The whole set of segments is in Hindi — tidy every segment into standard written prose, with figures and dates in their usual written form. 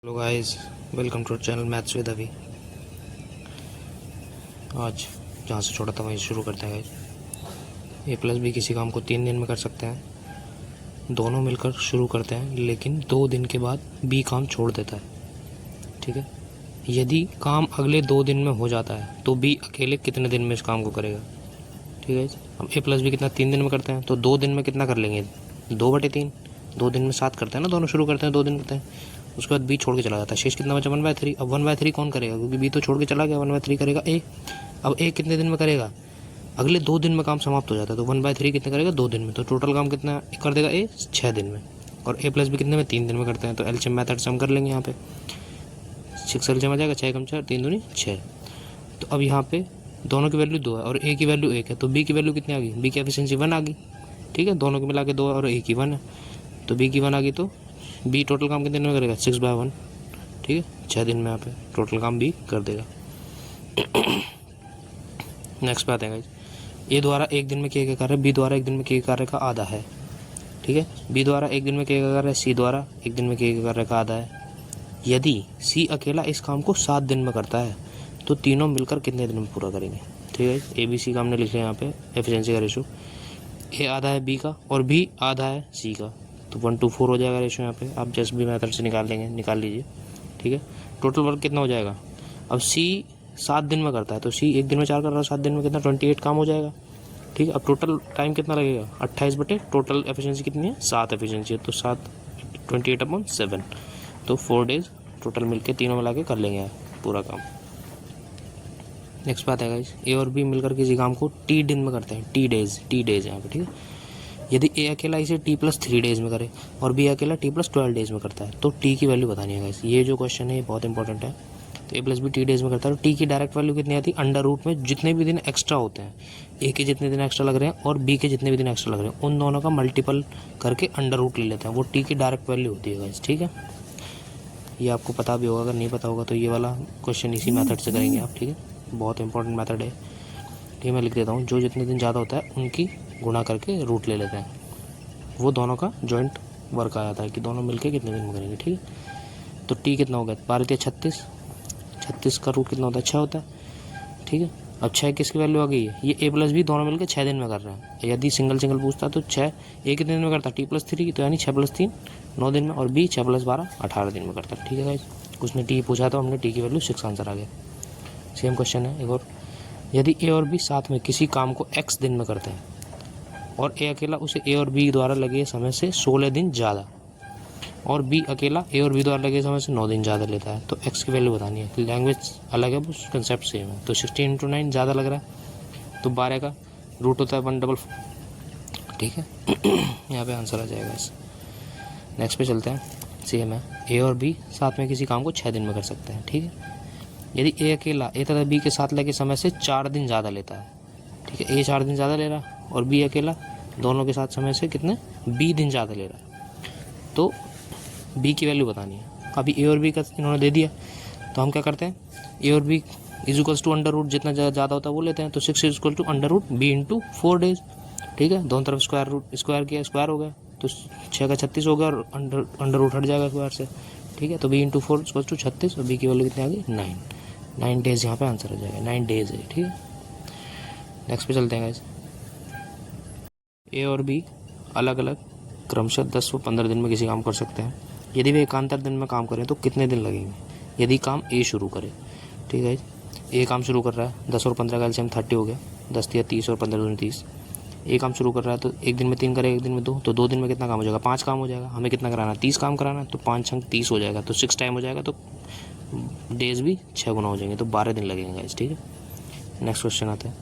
Hello guys, welcome to channel maths with Abhi. आज जहाँ से छोड़ा था वहीं शुरू करते हैं गाइस। ए प्लस बी किसी काम को 3 दिन में कर सकते हैं, दोनों मिलकर शुरू करते हैं, लेकिन 2 दिन के बाद बी काम छोड़ देता है। ठीक है, यदि काम अगले 2 दिन में हो जाता है तो बी अकेले कितने दिन में इस काम को करेगा। ठीक है, हम ए प्लस बी कितना 3 दिन में करते हैं, तो 2 दिन में कितना कर लेंगे, 2/3। 2 दिन में 7 करते हैं ना, दोनों शुरू करते हैं 2 दिन करते हैं। उसके बाद बी छोड़ के चला जाता है, शेष कितना बचा 1/3। अब 1/3 कौन करेगा, क्योंकि बी तो छोड़ के चला गया। 1/3 करेगा ए। अब ए कितने दिन में करेगा, अगले 2 दिन में काम समाप्त हो जाता है, तो 1/3 कितने करेगा, 2 दिन में। तो टोटल काम कितना कर देगा ए, 6 दिन में। और ए प्लस बी कितने में, 3 दिन में करते हैं। तो एलसीएम मेथड से हम कर लेंगे। यहाँ पे 6 एलसीएम आ जाएगा, 6 कम 4 3 दूनी 6। तो अब यहाँ पे दोनों की वैल्यू 2 है और ए की वैल्यू 1 है, तो बी की वैल्यू कितनी आ गई, बी की एफिशिएंसी 1 आ गई। ठीक है, दोनों के मिला के 2 और ए की 1 है, तो बी की 1 आ गई। तो बी टोटल काम कितने दिन में करेगा, 6/1। ठीक है, 6 दिन में यहाँ पे टोटल काम भी कर देगा। नेक्स्ट पे आते हैं गाइस, ए द्वारा एक दिन में किए गए कार्य बी द्वारा एक दिन में किए गए कार्य का आधा है। ठीक है, बी द्वारा एक दिन में किए गए कार्य सी द्वारा एक दिन में किए गए कार्य का आधा है। यदि सी अकेला इस काम को 7 दिन में करता है तो तीनों मिलकर कितने दिन में पूरा करेंगे। ठीक है, ए बी सी का हमने लिख लिया यहाँ पे एफिशिएंसी का रेशो। ए आधा है बी का और बी आधा है सी का, तो 1:4 हो जाएगा रेशो। यहाँ पे आप जस्ट भी मेथड से निकाल लीजिए। ठीक है, टोटल वर्क कितना हो जाएगा। अब सी 7 दिन में करता है, तो सी एक दिन में 4 कर रहा है, 7 दिन में कितना 28 काम हो जाएगा। ठीक है, अब टोटल टाइम कितना लगेगा, 28 बटे टोटल एफिशिएंसी कितनी है, 7 एफिशिएंसी है, तो 7 28/7, तो 4 डेज टोटल मिलके तीनों मिला के कर लेंगे पूरा काम। नेक्स्ट बात है गाइस, ए और बी मिलकर किसी काम को टी दिन में करते हैं, टी डेज यहाँ पे। ठीक है, यदि ए अकेला इसे t+3 डेज में करे और बी अकेला t+12 डेज में करता है तो टी की वैल्यू बतानी है गाइस। ये जो क्वेश्चन है ये बहुत इंपॉर्टेंट है। तो ए प्लस बी टी डेज में करता है तो टी की डायरेक्ट वैल्यू कितनी आती है, अंडर रूट में जितने भी दिन एक्स्ट्रा होते हैं, ए के जितने दिन एक्स्ट्रा लग रहे हैं और बी के जितने भी दिन एक्स्ट्रा लग रहे हैं, उन दोनों का मल्टीपल करके अंडर रूट ले लेते हैं, वो टी की डायरेक्ट वैल्यू होती है गाइस। ठीक है, ये आपको पता भी होगा, अगर नहीं पता होगा तो ये वाला क्वेश्चन इसी मेथड से करेंगे आप। ठीक है, बहुत इंपॉर्टेंट मेथड है। ठीक, मैं लिख देता हूँ, जो जितने दिन ज़्यादा होता है उनकी गुणा करके रूट ले लेते हैं, वो दोनों का जॉइंट वर्क आ जाता है कि दोनों मिलके कितने दिन में करेंगे। ठीक है, तो टी कितना हो गया, 12 × 36, 36 का रूट कितना होता है, 6 होता है। ठीक है, अब 6 किसकी वैल्यू आ गई है, ये ए प्लस बी दोनों मिलकर 6 दिन में कर रहे हैं। यदि सिंगल पूछता तो 6 ए कितने दिन में करता है, t+3, तो यानी 6 + 3 9 दिन में, और बी 6 + 12 18 दिन में करता है। ठीक है गाइस, उसने टी पूछा तो हमने टी की वैल्यू 6 आंसर आ गया। सेम क्वेश्चन है एक और, यदि ए और बी साथ में किसी काम को x दिन में करते हैं और ए अकेला उसे ए और बी द्वारा लगे समय से 16 दिन ज़्यादा, और बी अकेला ए और बी द्वारा लगे समय से 9 दिन ज़्यादा लेता है, तो एक्स की वैल्यू बतानी है। लैंग्वेज अलग है, कंसेप्ट सेम है। तो 16 × 9 ज़्यादा लग रहा है, तो 12 का रूट होता है 144। ठीक है, यहाँ पे आंसर आ जाएगा इस। नेक्स्ट पे चलते हैं, सेम है, ए और बी साथ में किसी काम को 6 दिन में कर सकते हैं। ठीक है, यदि ए अकेला ए तथा बी के साथ लगे समय से 4 दिन ज़्यादा लेता है। ठीक है, ए 4 दिन ज़्यादा ले रहा है और बी अकेला दोनों के साथ समय से कितने, बी दिन ज़्यादा ले रहा है, तो बी की वैल्यू बतानी है। अभी ए और बी का इन्होंने दे दिया, तो हम क्या करते हैं, ए और बी इज अंडर रूट जितना ज़्यादा होता है वो लेते हैं, तो 6 is under root B × 4 days. ठीक है, दोनों तरफ स्क्वायर किया, स्क्वायर हो गया, तो 6 का 36 हो गया और अंडर रूट हट जाएगा स्क्वायर से। ठीक है, तो बी × 4 = 36 और बी की वैल्यू कितनी आ गई, 9 डेज यहाँ पे आंसर हो जाएगा, 9 डेज है। ठीक है, नेक्स्ट पे चलते हैं गाइस, ए और बी अलग अलग क्रमशः 10 व 15 दिन में किसी काम कर सकते हैं। यदि वे एकांतर दिन में काम करें तो कितने दिन लगेंगे, यदि काम ए शुरू करे। ठीक है, ए काम शुरू कर रहा है, 10 और 15 का एलसीएम 30 हो गया, 10 या 30 और 15 दूनी 30। ए काम शुरू कर रहा है तो एक दिन में 3 करेगा, एक दिन में 2, तो 2 दिन में कितना काम हो जाएगा, 5 काम हो जाएगा। हमें कितना कराना है, 30 काम कराना है, तो 5 × 30 हो जाएगा, तो 6 टाइम हो जाएगा, तो डेज भी 6 गुना हो जाएंगे, तो 12 दिन लगेंगे गाइस। ठीक है, नेक्स्ट क्वेश्चन आता है,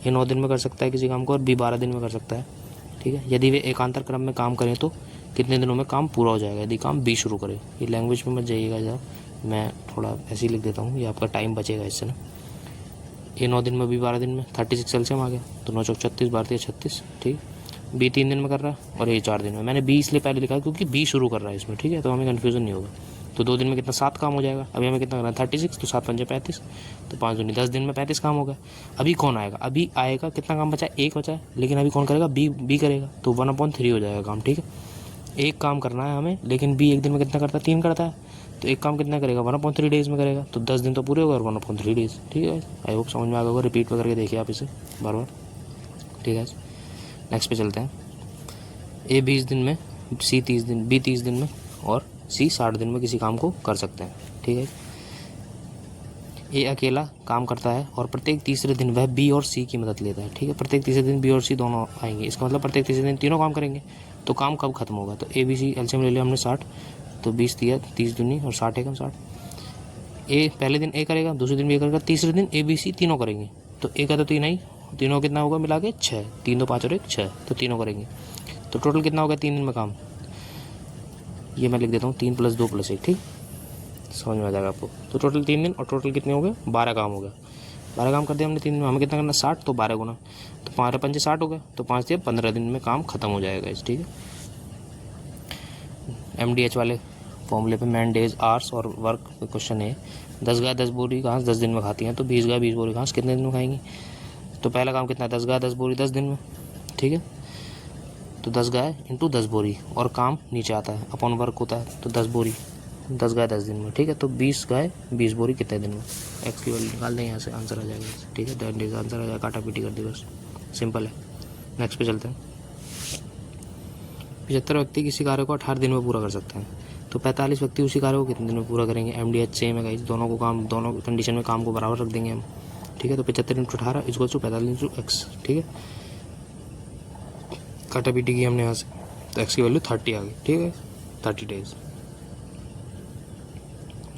ये 9 दिन में कर सकता है किसी काम को और बी 12 दिन में कर सकता है। ठीक है, यदि वे एकांतर क्रम में काम करें तो कितने दिनों में काम पूरा हो जाएगा, यदि काम बी शुरू करे। ये लैंग्वेज में मत जाइएगा जरा, मैं थोड़ा ऐसे ही लिख देता हूँ, ये आपका टाइम बचेगा इससे ना। ये 9 दिन में, बी 12 दिन में, 36 एलसीएम आ गया, तो 9 × 4 = 36, 12 × 36। ठीक, बी 3 दिन में कर रहा है और ये 4 दिन में। मैंने बी इसलिए पहले लिखा क्योंकि बी शुरू कर रहा है इसमें। ठीक है, तो हमें कन्फ्यूज़न नहीं होगा। तो 2 दिन में कितना, 7 काम हो जाएगा। अभी हमें कितना करना है, 36, तो 7 × 5 = 35, तो 5 दूनी 10 दिन में 35 काम होगा। अभी कौन आएगा, अभी आएगा, कितना काम बचा है, 1 बचा है, लेकिन अभी कौन करेगा, बी करेगा, तो 1/3 हो जाएगा काम। ठीक है, एक काम करना है हमें, लेकिन बी एक दिन में कितना करता है, 3 करता है, तो एक काम कितना करेगा 1/3 डेज में करेगा, तो 10 दिन तो पूरे होगा और 1/3 डेज। ठीक है, आई होप समझ में आ गया होगा। रिपीट करके देखिए आप इसे बार बार। ठीक है, नेक्स्ट पे चलते हैं। ए 20 दिन में, सी 30 दिन, बी 30 दिन में और सी 60 दिन में किसी काम को कर सकते हैं। ठीक है, ए अकेला काम करता है और प्रत्येक तीसरे दिन वह बी और सी की मदद लेता है। ठीक है, प्रत्येक तीसरे दिन बी और सी दोनों आएंगे, इसका मतलब प्रत्येक तीसरे दिन तीनों काम करेंगे। तो काम कब खत्म होगा, तो ए बी सी एलसीएम ले लिया हमने 60, तो 20 दिया, 30 दूनी और 60 एकम 60। ए पहले दिन ए करेगा, दूसरे दिन बी करेगा, तीसरे दिन ए बी सी तीनों करेंगे। तो ए का तो 3 ही, तीनों कितना होगा मिला के 6, 3 2 5 और 1 6, तो तीनों करेंगे। तो टोटल कितना होगा 3 दिन में काम, ये मैं लिख देता हूँ 3 + 2 + 1। ठीक, समझ में आ जाएगा आपको। तो टोटल 3 दिन और टोटल कितने हो गए 12 काम हो गया। 12 काम कर दिया हमने 3 दिन में, हमें कितना करना 60, तो 12 गुना, तो 5 5 60 हो गया, तो 5 दिया 15 दिन में काम खत्म हो जाएगा इस। ठीक है, MDH वाले फॉर्मूले पे मैन डेज आवर्स और वर्क क्वेश्चन है। 10 गाय 10 बोरी घास 10 दिन में खाती हैं, तो 20 गाय 20 बोरी घास कितने दिन में खाएंगी। तो पहला काम कितना 10 गाय 10 बोरी 10 दिन में। ठीक है, तो 10 गाय × 10 बोरी और काम नीचे आता है अपॉन वर्क होता है, तो 10 बोरी 10 गाय 10 दिन में। ठीक है, तो 20 गाय 20 बोरी कितने दिन में। एक्स की वैल्यू निकाल दें यहाँ से, आंसर आ जाएगा। ठीक है, दैट इज आंसर आ जाएगा, काटा पीटी कर दी बस, सिंपल है। नेक्स्ट पे चलते हैं। 75 व्यक्ति किसी कार्य को 18 दिन में पूरा कर सकते हैं, तो 45 व्यक्ति उसी कार्य को कितने दिन में पूरा करेंगे। MDH सेम है गाइस, दोनों को काम, दोनों कंडीशन में काम को बराबर रख देंगे हम। ठीक है, तो 75 × 18 = 45 × x। ठीक है, काटा पीटी की हमने यहाँ से, तो x की वैल्यू 30 आ गई। ठीक है, 30 डेज।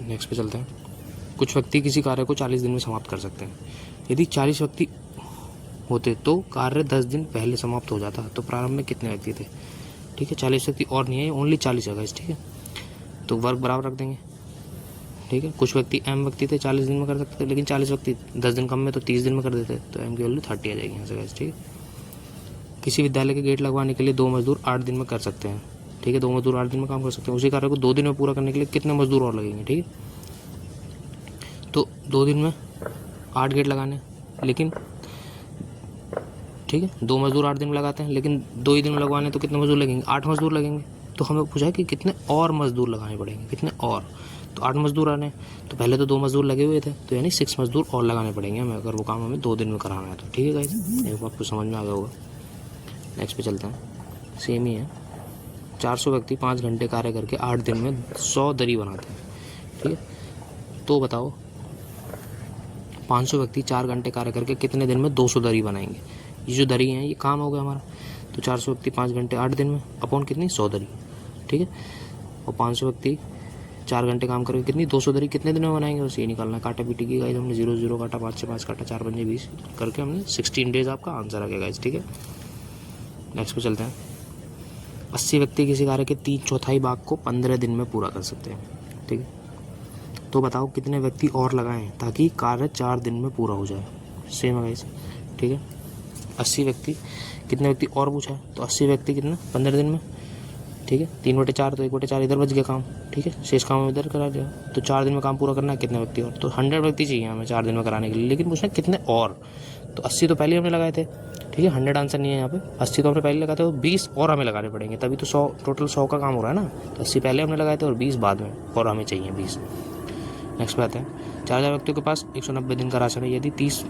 नेक्स्ट पे चलते हैं। कुछ व्यक्ति किसी कार्य को 40 दिन में समाप्त कर सकते हैं। यदि 40 व्यक्ति होते तो कार्य 10 दिन पहले समाप्त हो जाता, तो प्रारंभ में कितने व्यक्ति थे। ठीक है, 40 व्यक्ति और नहीं है, ओनली 40 है गाइस। ठीक है, तो वर्क बराबर रख देंगे। ठीक है, कुछ व्यक्ति m व्यक्ति थे 40 दिन में कर सकते थे, लेकिन 40 व्यक्ति 10 दिन कम में, तो 30 दिन में कर देते, तो m की वैल्यू 30 आ जाएगी यहाँ से गाइस। ठीक है, किसी विद्यालय के गेट लगवाने के लिए 2 मजदूर 8 दिन में कर सकते हैं। ठीक है, 2 मजदूर 8 दिन में काम कर सकते हैं। उसी कार्य को 2 दिन में पूरा करने के लिए कितने मजदूर और लगेंगे। ठीक है, तो 2 दिन में 8 गेट लगाने, लेकिन ठीक है 2 मजदूर 8 दिन में लगाते हैं, लेकिन 2 ही दिन में लगवाने, तो कितने मजदूर लगेंगे 8 मजदूर लगेंगे। तो हमें पूछा है कि कितने और मजदूर लगाने पड़ेंगे, कितने और, तो 8 मजदूर आने, तो पहले तो 2 मजदूर लगे हुए थे, तो यानी 6 मजदूर और लगाने पड़ेंगे हमें, अगर वो काम हमें 2 दिन में कराना है तो। ठीक है गाइस, एक आपको समझ में आ गया होगा। नेक्स्ट पे चलते हैं, सेम ही है। 400 व्यक्ति 5 घंटे कार्य करके 8 दिन में 100 दरी बनाते हैं। ठीक है, तो बताओ 500 व्यक्ति 4 घंटे कार्य करके कितने दिन में 200 दरी बनाएंगे। ये जो दरी है ये काम हो गया हमारा, तो 400 व्यक्ति 5 घंटे 8 दिन में अपॉन कितनी 100 दरी। ठीक है, और 500 व्यक्ति 4 घंटे काम करके कितनी 200 दरी कितने दिन में बनाएंगे, बस ये निकालना है। काटा पीटी की गाइस हमने 0 0 काटा, 5 से 5 काटा, 4 5 20 करके हमने 16 डेज आपका आंसर आ गया गाइस। ठीक है, नेक्स्ट पे चलते हैं। 80 व्यक्ति किसी कार्य के 3/4 भाग को 15 दिन में पूरा कर सकते हैं। ठीक है, तो बताओ कितने व्यक्ति और लगाएं ताकि कार्य 4 दिन में पूरा हो जाए। सेम है गाइस। ठीक है, 80 व्यक्ति, कितने व्यक्ति और पूछा है, तो 80 व्यक्ति कितना 15 दिन में। ठीक है, 3/4 तो 1/4 इधर बच गया काम। ठीक है, शेष काम इधर करा दिया, तो 4 दिन में काम पूरा करना है। कितने व्यक्ति और, तो 100 व्यक्ति चाहिए हमें 4 दिन में कराने के लिए, लेकिन पूछना कितने और, तो 80 तो पहले हमने लगाए थे। ठीक है, 100 आंसर नहीं है यहाँ पे, 80 तो हमने पहले लगाए थे, तो 20 और हमें लगाने पड़ेंगे, तभी तो 100, टोटल 100 का काम हो रहा है ना। तो 80 पहले हमने लगाए थे और 20 बाद में, और हमें चाहिए 20। नेक्स्ट पे आते हैं। 4000 व्यक्तियों के पास 190 दिन का राशन है। यदि 30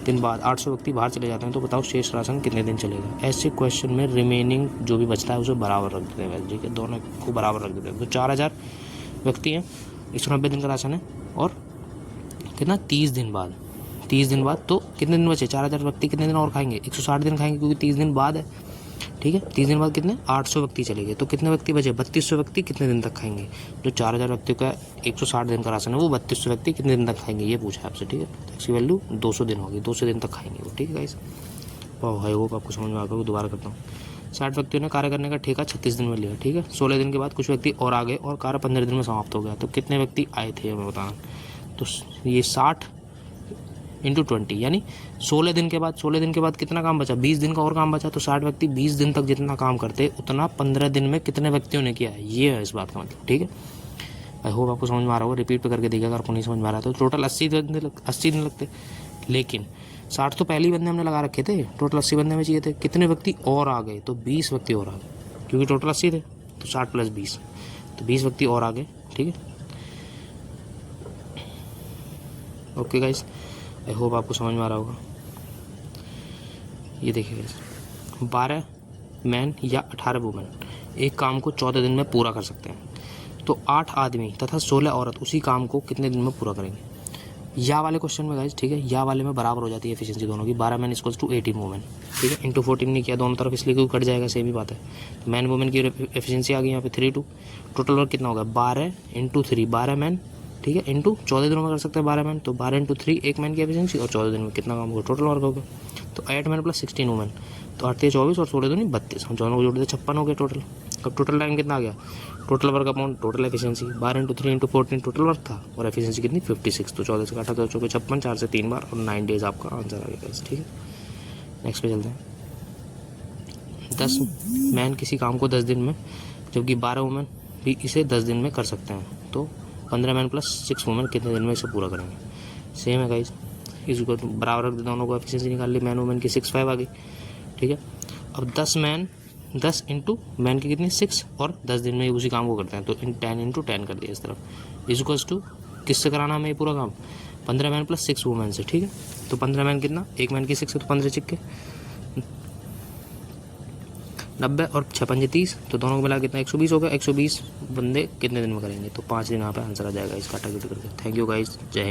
दिन बाद 800 व्यक्ति बाहर चले जाते हैं, तो बताओ शेष राशन कितने दिन चलेगा। ऐसे क्वेश्चन में रिमेनिंग जो भी बचता है उसे बराबर रख देते हैं। ठीक है, दोनों को बराबर रख देते हैं। तो 4000 व्यक्ति हैं, 190 दिन का राशन है, और कितना 30 दिन बाद, 30 दिन बाद तो कितने दिन बचे, 4000 व्यक्ति कितने दिन और खाएंगे, 160 दिन खाएंगे, क्योंकि 30 दिन बाद है। ठीक है, 30 दिन बाद कितने 800 व्यक्ति चले गए, तो कितने व्यक्ति बचे 3200 व्यक्ति कितने दिन तक खाएंगे। जो 4000 व्यक्तियों का 160 दिन का राशन है, वो 3200 व्यक्ति कितने दिन तक खाएंगे, ये पूछा है आपसे। ठीक है, तो इसकी वैल्यू 200 दिन होगी, 200 दिन तक खाएंगे वो। ठीक है गाइस, आई होप आपको समझ में आ गया। दोबारा करता हूँ। 60 व्यक्तियों ने कार्य करने का ठेका 36 दिन में लिया। ठीक है, 16 दिन के बाद कुछ व्यक्ति और आ गए और कार्य 15 दिन में समाप्त हो गया, तो कितने व्यक्ति आए थे हमें बताना। तो ये 60 × 20 यानी 16 दिन के बाद, 16 दिन के बाद कितना काम बचा, 20 दिन का और काम बचा, तो 60 व्यक्ति 20 दिन तक जितना काम करते उतना 15 दिन में कितने व्यक्तियों ने किया है, ये है इस बात का मतलब। ठीक है, आई होप आपको समझ में आ रहा होगा। रिपीट पे करके देखिएगा, अगर आपको नहीं समझ में आ रहा तो टोटल 80 दिन लगते, लेकिन 60 तो पहले ही बंदे हमने लगा रखे थे, टोटल 80 बंदे में चाहिए थे। कितने व्यक्ति और आ गए, तो 20 व्यक्ति और आ गए, क्योंकि टोटल 80 थे, तो 60 + 20, तो 20 व्यक्ति और आ गए। ठीक है, ओके गाइस, आई होप आपको समझ में आ रहा होगा। ये देखिए गाइस, 12 मैन या 18 वुमेन एक काम को 14 दिन में पूरा कर सकते हैं, तो 8 आदमी तथा 16 औरत उसी काम को कितने दिन में पूरा करेंगे। या वाले क्वेश्चन में गाइस, ठीक है, या वाले में बराबर हो जाती है एफिशिएंसी दोनों की, 12 मैन इक्वल्स टू 18 वुमेन, ठीक है, इंटू 14 नहीं किया दोनों तरफ, इसलिए क्योंकि कट जाएगा, सेम ही बात है। तो मैन वुमेन की एफिशिएंसी आ गई यहाँ पे 3:2, टोटल वर्क कितना होगा 12 × 3, 12 मैन, ठीक है, इंटू 14 दिनों में कर सकते हैं 12 मैन, तो 12 × 3 एक मैन की एफिशिएंसी, और 14 दिन में कितना काम होगा, टोटल वर्क होगा। तो 8 मैन प्लस 16 वुमेन, तो 8 × 24 और 16 दूनी 32, हम दोनों को जोड़ दे 56 हो गया टोटल। अब टोटल टाइम कितना आ गया, total work upon total efficiency, 12 × 3 × 14 total work था, और एफिशिएंसी कितनी 56, तो 14 से काटा तो 56, 4 से 3 बार, और 9 डेज आपका आंसर आ गया। ठीक है, नेक्स्ट पे चलते हैं। 10 मैन किसी काम को 10 दिन में, जबकि 12 वुमेन भी इसे 10 दिन में कर सकते हैं, तो 15 मैन प्लस 6 वुमेन कितने दिन में इसे पूरा करेंगे। सेम है गाइस, इसको बराबर रख दे, दोनों को एफिशिएंसी निकाल ली, मैन वुमेन की 6-5 आ गई। ठीक है, अब 10 मैन 10 इंटू मैन की कितनी 6, और 10 दिन में उसी काम को करते हैं, तो 10 × 10 कर दिया इस तरफ, इक्वल्स टू किससे कराना हमें ये पूरा काम, 15 मैन प्लस 6 वुमेन से। ठीक है, तो 15 मैन कितना, एक मैन की 6 है तो 15 चिक्के 90, और 6 × 5 = 30, तो दोनों को मिला कितना 120 हो गया। 120 बंदे कितने दिन में करेंगे, तो 5 दिन यहाँ पे आंसर आ जाएगा इसका, टारगेट करके। थैंक यू गाइस, जय हिंद।